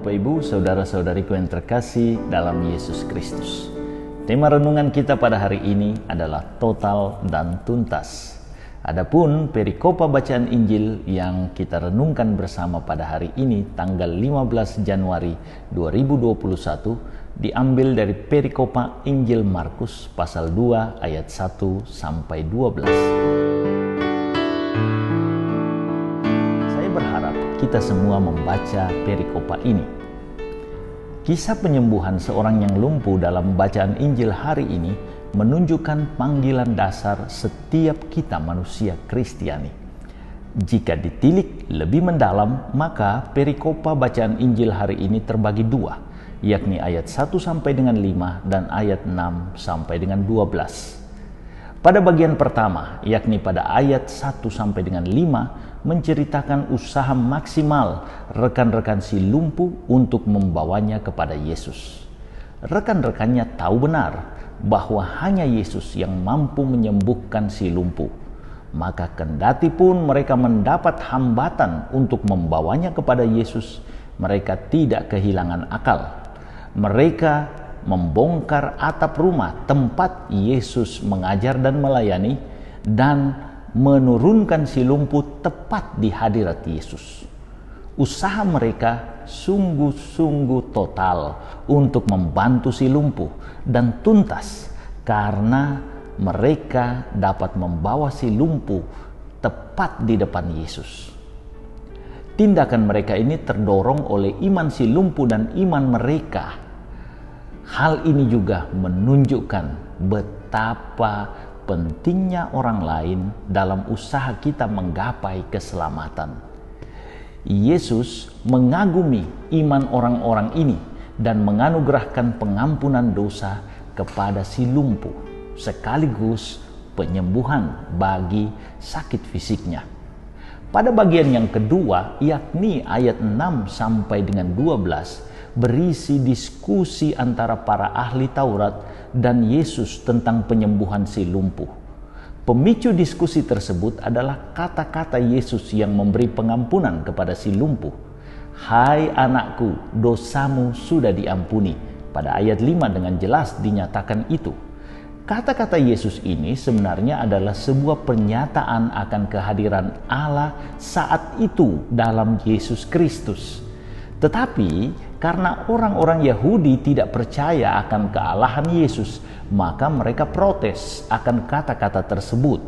Bapak Ibu, saudara-saudariku yang terkasih dalam Yesus Kristus. Tema renungan kita pada hari ini adalah total dan tuntas. Adapun perikopa bacaan Injil yang kita renungkan bersama pada hari ini tanggal 15 Januari 2021 diambil dari perikopa Injil Markus pasal 2 ayat 1 sampai 12. Berharap kita semua membaca perikopa ini. Kisah penyembuhan seorang yang lumpuh dalam bacaan Injil hari ini menunjukkan panggilan dasar setiap kita manusia Kristiani. Jika ditilik lebih mendalam, maka perikopa bacaan Injil hari ini terbagi dua, yakni ayat 1 sampai dengan 5 dan ayat 6 sampai dengan 12. Pada bagian pertama, yakni pada ayat 1 sampai dengan 5, menceritakan usaha maksimal rekan-rekan si lumpuh untuk membawanya kepada Yesus. Rekan-rekannya tahu benar bahwa hanya Yesus yang mampu menyembuhkan si lumpuh. Maka kendati pun mereka mendapat hambatan untuk membawanya kepada Yesus, mereka tidak kehilangan akal. Mereka membongkar atap rumah tempat Yesus mengajar dan melayani dan menurunkan si lumpuh tepat di hadirat Yesus. Usaha mereka sungguh-sungguh total untuk membantu si lumpuh dan tuntas karena mereka dapat membawa si lumpuh tepat di depan Yesus. Tindakan mereka ini terdorong oleh iman si lumpuh dan iman mereka. Hal ini juga menunjukkan betapa pentingnya orang lain dalam usaha kita menggapai keselamatan. Yesus mengagumi iman orang-orang ini dan menganugerahkan pengampunan dosa kepada si lumpuh, sekaligus penyembuhan bagi sakit fisiknya. Pada bagian yang kedua, yakni ayat 6 sampai dengan 12, berisi diskusi antara para ahli Taurat dan Yesus tentang penyembuhan si lumpuh. Pemicu diskusi tersebut adalah kata-kata Yesus yang memberi pengampunan kepada si lumpuh. "Hai anakku, dosamu sudah diampuni." Pada ayat 5 dengan jelas dinyatakan itu. Kata-kata Yesus ini sebenarnya adalah sebuah pernyataan akan kehadiran Allah saat itu dalam Yesus Kristus. Tetapi karena orang-orang Yahudi tidak percaya akan kealahan Yesus, maka mereka protes akan kata-kata tersebut.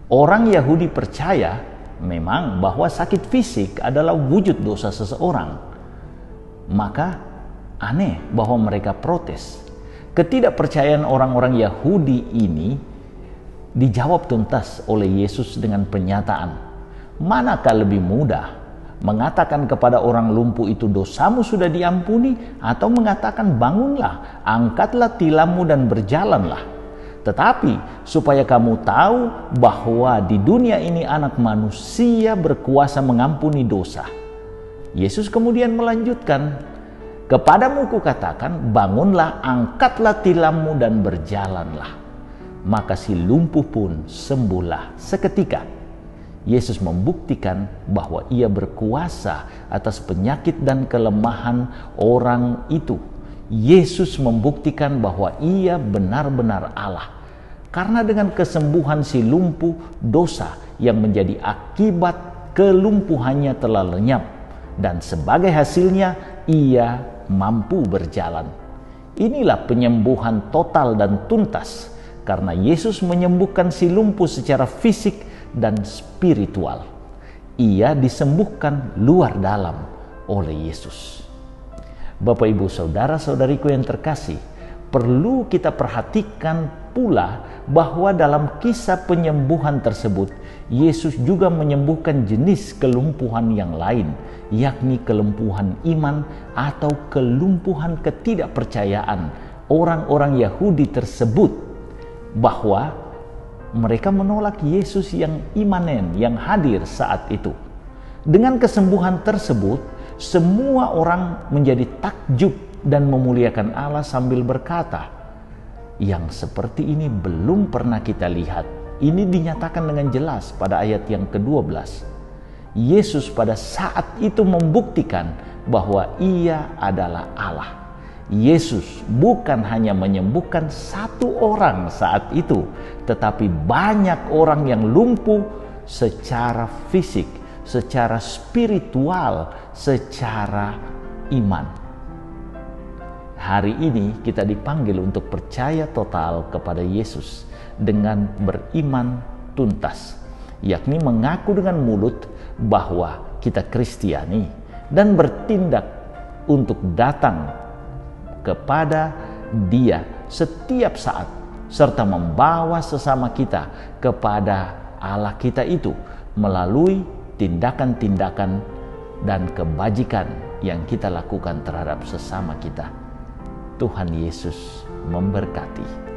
Orang Yahudi percaya memang bahwa sakit fisik adalah wujud dosa seseorang. Maka aneh bahwa mereka protes. Ketidakpercayaan orang-orang Yahudi ini dijawab tuntas oleh Yesus dengan pernyataan, "Manakah lebih mudah? Mengatakan kepada orang lumpuh itu dosamu sudah diampuni, atau mengatakan bangunlah, angkatlah tilammu dan berjalanlah? Tetapi supaya kamu tahu bahwa di dunia ini anak manusia berkuasa mengampuni dosa." Yesus kemudian melanjutkan, "Kepadamu kukatakan, bangunlah, angkatlah tilammu dan berjalanlah." Maka si lumpuh pun sembuhlah seketika. Yesus membuktikan bahwa ia berkuasa atas penyakit dan kelemahan orang itu. Yesus membuktikan bahwa ia benar-benar Allah. Karena dengan kesembuhan si lumpuh, dosa yang menjadi akibat kelumpuhannya telah lenyap. Dan sebagai hasilnya, ia mampu berjalan. Inilah penyembuhan total dan tuntas. Karena Yesus menyembuhkan si lumpuh secara fisik dan spiritual. Ia disembuhkan luar dalam oleh Yesus. Bapak, Ibu, saudara-saudariku yang terkasih, perlu kita perhatikan pula bahwa dalam kisah penyembuhan tersebut, Yesus juga menyembuhkan jenis kelumpuhan yang lain, yakni kelumpuhan iman atau kelumpuhan ketidakpercayaan orang-orang Yahudi tersebut, bahwa mereka menolak Yesus yang imanen, yang hadir saat itu. Dengan kesembuhan tersebut, semua orang menjadi takjub dan memuliakan Allah sambil berkata, "Yang seperti ini belum pernah kita lihat." Ini dinyatakan dengan jelas pada ayat yang ke-12. Yesus pada saat itu membuktikan bahwa Ia adalah Allah. Yesus bukan hanya menyembuhkan satu orang saat itu, tetapi banyak orang yang lumpuh secara fisik, secara spiritual, secara iman. Hari ini kita dipanggil untuk percaya total kepada Yesus dengan beriman tuntas, yakni mengaku dengan mulut bahwa kita Kristiani dan bertindak untuk datang kepada Dia setiap saat, serta membawa sesama kita kepada Allah kita itu melalui tindakan-tindakan dan kebajikan yang kita lakukan terhadap sesama kita. Tuhan Yesus memberkati.